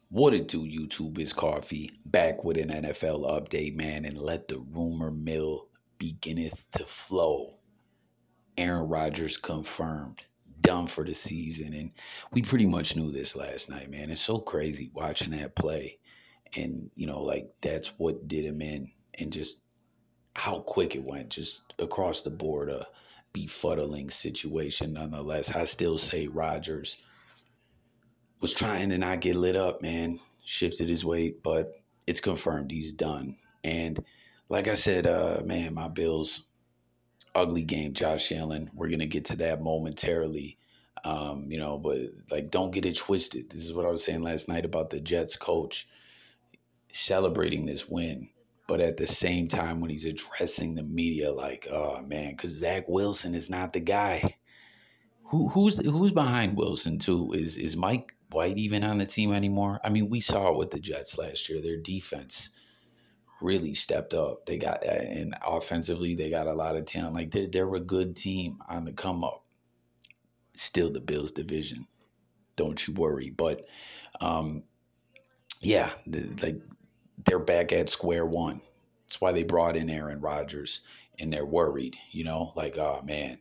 What it do, YouTube? Is Coffee back with an NFL update, man, and let the rumor mill beginneth to flow. Aaron Rodgers confirmed, done for the season, and we pretty much knew this last night, man. It's so crazy watching that play, and like that's what did him in, and just how quick it went, just across the board, a befuddling situation. Nonetheless, I still say Rodgers was trying to not get lit up, man. Shifted his weight, but it's confirmed he's done. And like I said, man, my Bills, ugly game, Josh Allen. We're gonna get to that momentarily. But like don't get it twisted. This is what I was saying last night about the Jets coach celebrating this win. But at the same time, when he's addressing the media, like, oh man, because Zach Wilson is not the guy. Who's behind Wilson too? Is Mike White even on the team anymore? I mean, we saw it with the Jets last year. Their defense really stepped up. They got, and offensively they got a lot of talent. Like they're a good team on the come up. Still the Bills division. Don't you worry. But yeah, like they're back at square one. That's why they brought in Aaron Rodgers, and they're worried. Like, oh man,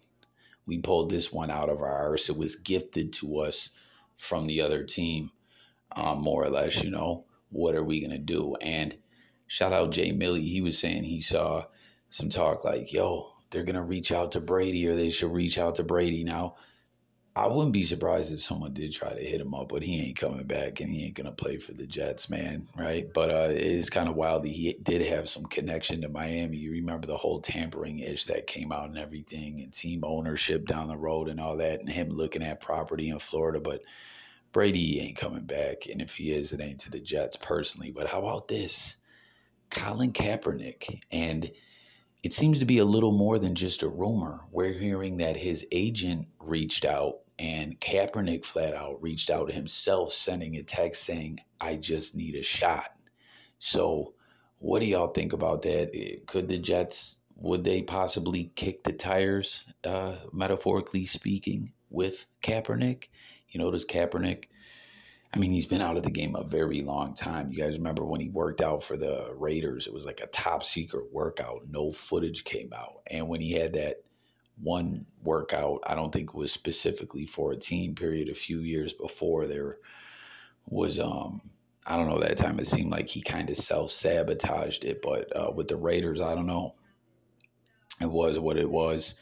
we pulled this one out of our arse. It was gifted to us from the other team, more or less. What are we gonna do? And shout out Jay Millie. He was saying he saw some talk like, yo, they're gonna reach out to Brady, or they should reach out to Brady. Now, I wouldn't be surprised if someone did try to hit him up, but he ain't coming back, and he ain't gonna play for the Jets, man. Right? But it is kind of wild that he did have some connection to Miami. You remember the whole tampering ish that came out and everything, and team ownership down the road and all that, and him looking at property in Florida. But Brady ain't coming back, and if he is, it ain't to the Jets personally. But how about this? Colin Kaepernick, and it seems to be a little more than just a rumor. We're hearing that his agent reached out, and Kaepernick flat out reached out himself, sending a text saying, I just need a shot. So what do y'all think about that? Could the Jets, would they possibly kick the tires, metaphorically speaking, with Kaepernick? Does Kaepernick, I mean, he's been out of the game a very long time. You guys remember when he worked out for the Raiders? It was like a top secret workout. No footage came out. And when he had that one workout, I don't think it was specifically for a team period. A few years before, there was, I don't know, that time it seemed like he kind of self-sabotaged it. But with the Raiders, I don't know. It was what it was.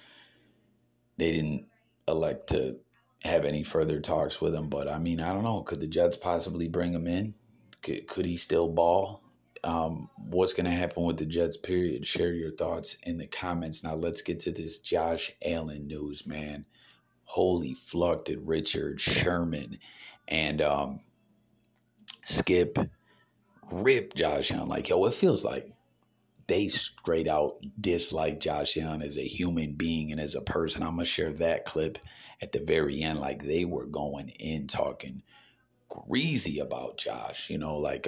They didn't elect to have any further talks with him. But I mean, I don't know. Could the Jets possibly bring him in? Could he still ball? What's going to happen with the Jets, period? Share your thoughts in the comments. Now let's get to this Josh Allen news, man. Holy fluck did Richard Sherman and Skip rip Josh Allen. Like, yo, it feels like they straight out dislike Josh Allen as a human being and as a person. I'm going to share that clip at the very end. Like, they were going in talking greasy about Josh, like,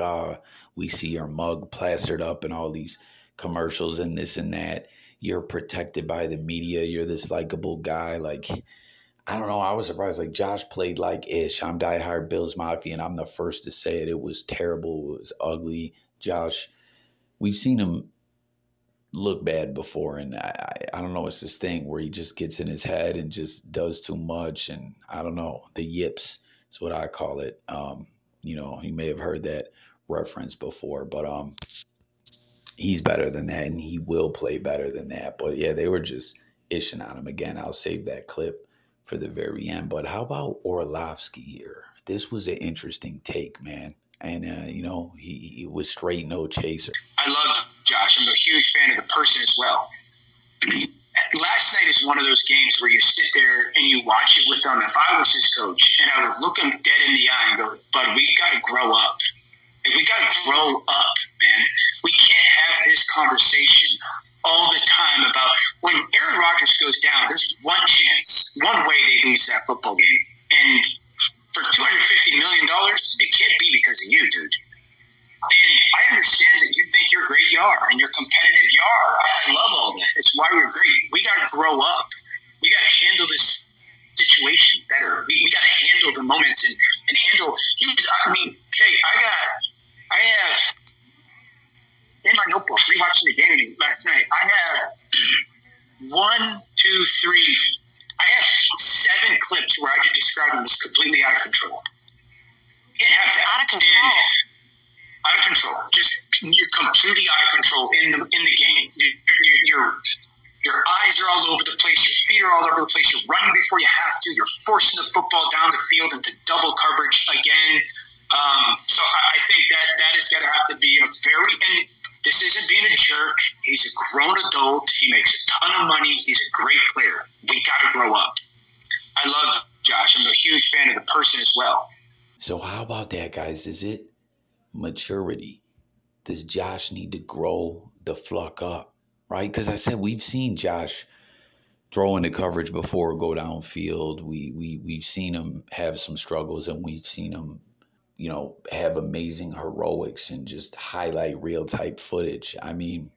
we see your mug plastered up and all these commercials and this and that. You're protected by the media. You're this likable guy. Like, I don't know. I was surprised. Like, Josh played like ish. I'm diehard Bills Mafia, and I'm the first to say it. It was terrible. It was ugly. Josh, we've seen him look bad before, and I don't know, it's this thing where he just gets in his head and just does too much, and I don't know, the yips is what I call it. You may have heard that reference before, but he's better than that, and he will play better than that. But yeah, they were just ishing on him. Again, I'll save that clip for the very end. But how about Orlovsky here? This was an interesting take, man. And, he was straight, no chaser. I love Josh. I'm a huge fan of the person as well. Last night is one of those games where you sit there and you watch it with him. If I was his coach, and I would look him dead in the eye and go, bud, we got to grow up. We got to grow up, man. We can't have this conversation all the time about when Aaron Rodgers goes down, there's one chance, one way they lose that football game. And for $250 million, it can't be because of you, dude. And I understand that you think you're great, you are, and you're competitive, you are. I love all that. It's why you're great. We got to grow up. We got to handle this situations better. We got to handle the moments and handle. I mean, okay, I got last night. I have 1, 2, 3. I have 7 clips where I just described him as completely out of control. Can't have that. Out of control. Out of control. Just you're completely out of control in the game. Your eyes are all over the place. Your feet are all over the place. You're running before you have to. You're forcing the football down the field into double coverage again. So I think that is going to have to be a very – and this isn't being a jerk. He's a grown adult. He makes a ton of money. He's a great player. We got to grow up. I love Josh. I'm a huge fan of the person as well. So how about that, guys? Is it maturity? Does Josh need to grow the fuck up? Right? Because I said we've seen Josh throw into coverage before, go downfield. We've seen him have some struggles, and we've seen him, you know, have amazing heroics and just highlight real type footage. I mean,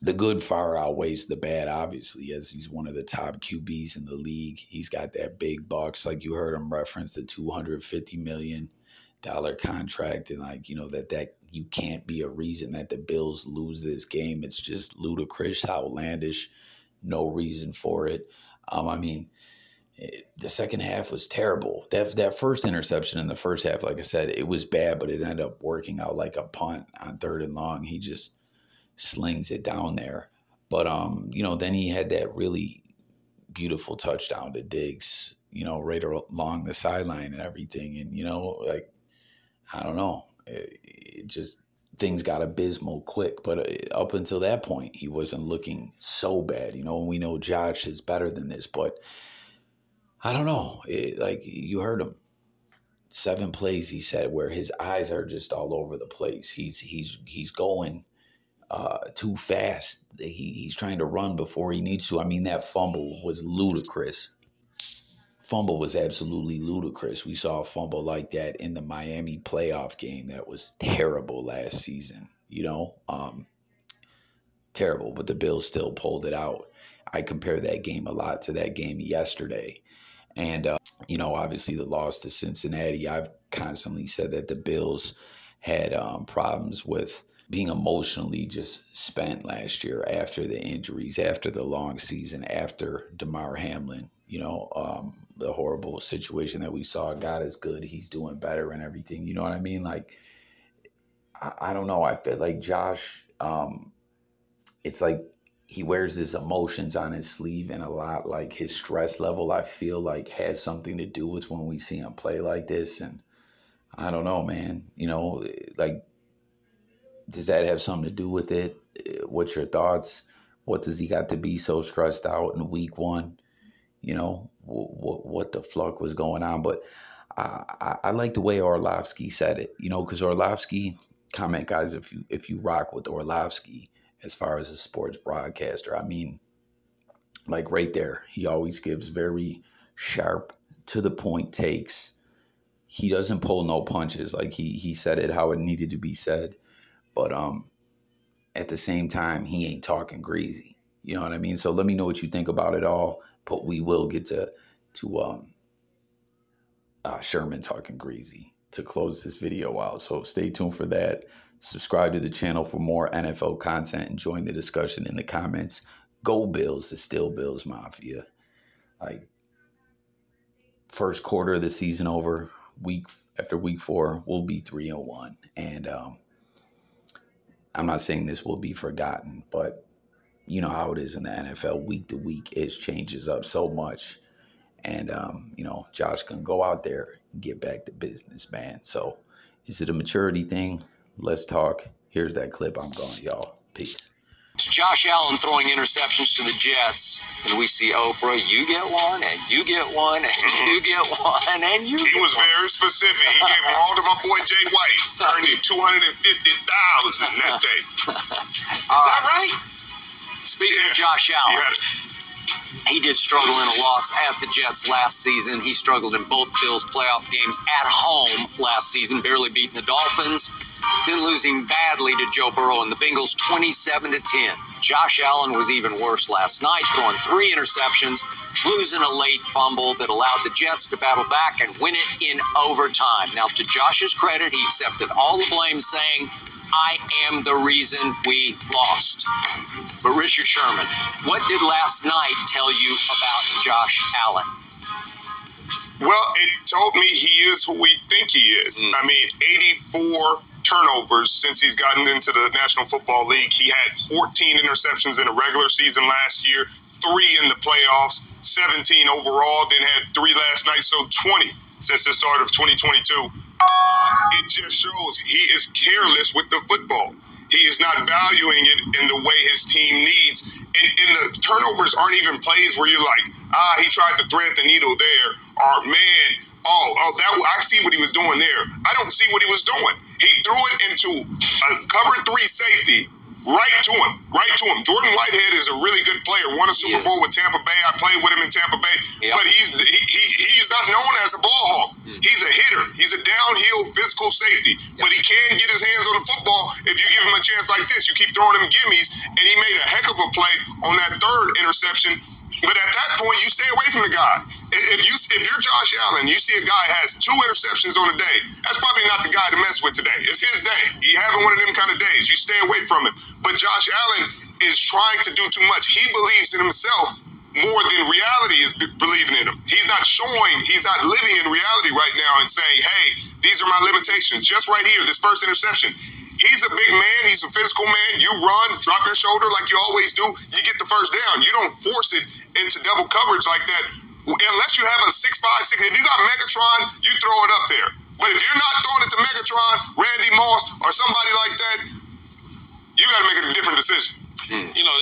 the good far outweighs the bad, obviously, as he's one of the top QBs in the league. He's got that big bucks, like you heard him reference the $250 million contract, and like, you know, that you can't be a reason that the Bills lose this game. It's just ludicrous, outlandish, no reason for it. I mean, the second half was terrible. That first interception in the first half, like I said, it was bad, but it ended up working out like a punt on 3rd and long. He just slings it down there. But you know, then he had that really beautiful touchdown to Diggs, you know, right along the sideline and everything. And, you know, like, I don't know. It just, things got abysmal quick. But up until that point, he wasn't looking so bad. You know, and we know Josh is better than this. But I don't know. Like, you heard him. 7 plays, he said, where his eyes are just all over the place. He's going too fast. He's trying to run before he needs to. I mean, that fumble was ludicrous. Fumble was absolutely ludicrous. We saw a fumble like that in the Miami playoff game. That was terrible last season, you know, terrible, but the Bills still pulled it out. I compare that game a lot to that game yesterday. And, you know, obviously the loss to Cincinnati, I've constantly said that the Bills had problems with being emotionally just spent last year after the injuries, after the long season, after Damar Hamlin, you know, the horrible situation that we saw. God is good. He's doing better and everything. You know what I mean? Like, I don't know. I feel like Josh, it's like he wears his emotions on his sleeve, and a lot like his stress level, I feel like, has something to do with when we see him play like this. And I don't know, man, you know, like, does that have something to do with it? What's your thoughts? What does he got to be so stressed out in week 1? You know, what the fuck was going on? But I like the way Orlovsky said it, you know, because Orlovsky, comment, guys, if you rock with Orlovsky as far as a sports broadcaster, I mean, like right there, he always gives very sharp, to the point takes. He doesn't pull no punches. Like he said it how it needed to be said. But at the same time, he ain't talking greasy. You know what I mean? So let me know what you think about it all. But we will get to Sherman talking greasy to close this video out. So stay tuned for that. Subscribe to the channel for more NFL content and join the discussion in the comments. Go Bills. It's still Bills Mafia. Like, first quarter of the season over. After week 4, we'll be 3-1. And I'm not saying this will be forgotten, but you know how it is in the NFL. Week to week, it changes up so much. And, you know, Josh can go out there and get back to business, man. So is it a maturity thing? Let's talk. Here's that clip. I'm going, y'all. Peace. It's Josh Allen throwing interceptions to the Jets, and we see Oprah, you get one, and you get one, and you get one, and you He was very specific. He gave them all to my boy Jay White, earning $250,000 that day. Is that right? Speaking of Josh Allen, he did struggle in a loss at the Jets last season. He struggled in both Bills playoff games at home last season, barely beating the Dolphins, then losing badly to Joe Burrow and the Bengals 27-10. Josh Allen was even worse last night, throwing 3 interceptions, losing a late fumble that allowed the Jets to battle back and win it in overtime. Now, to Josh's credit, he accepted all the blame, saying I am the reason we lost. But Richard Sherman, what did last night tell you about Josh Allen? Well, it told me he is who we think he is. I mean, 84 turnovers since he's gotten into the National Football League. He had 14 interceptions in the regular season last year, 3 in the playoffs, 17 overall, then had 3 last night, so 20 since the start of 2022. It just shows he is careless with the football. He is not valuing it in the way his team needs. And the turnovers aren't even plays where you're like, he tried to thread the needle there, or man, I see what he was doing there. I don't see what he was doing. He threw it into a cover 3 safety right to him. Jordan Whitehead is a really good player. Won a Super Bowl with Tampa Bay. I played with him in Tampa Bay. Yep. But he's not known as a ball hawk. He's a hitter. He's a downhill physical safety. Yep. But he can get his hands on the football if you give him a chance like this. You keep throwing him gimmies, and he made a heck of a play on that 3rd interception. But at that point, you stay away from the guy. If you're Josh Allen, you see a guy has 2 interceptions on a day, that's probably not the guy to mess with today. It's his day. He having one of them kind of days. You stay away from him. But Josh Allen is trying to do too much. He believes in himself more than reality is believing in him. He's not living in reality right now and saying, hey, these are my limitations. Just right here, this first interception. He's a big man. He's a physical man. You run, drop your shoulder like you always do. You get the first down. You don't force it into double coverage like that unless you have a 6'5", 6. If you got Megatron, you throw it up there. But if you're not throwing it to Megatron, Randy Moss, or somebody like that, you got to make a different decision. You know,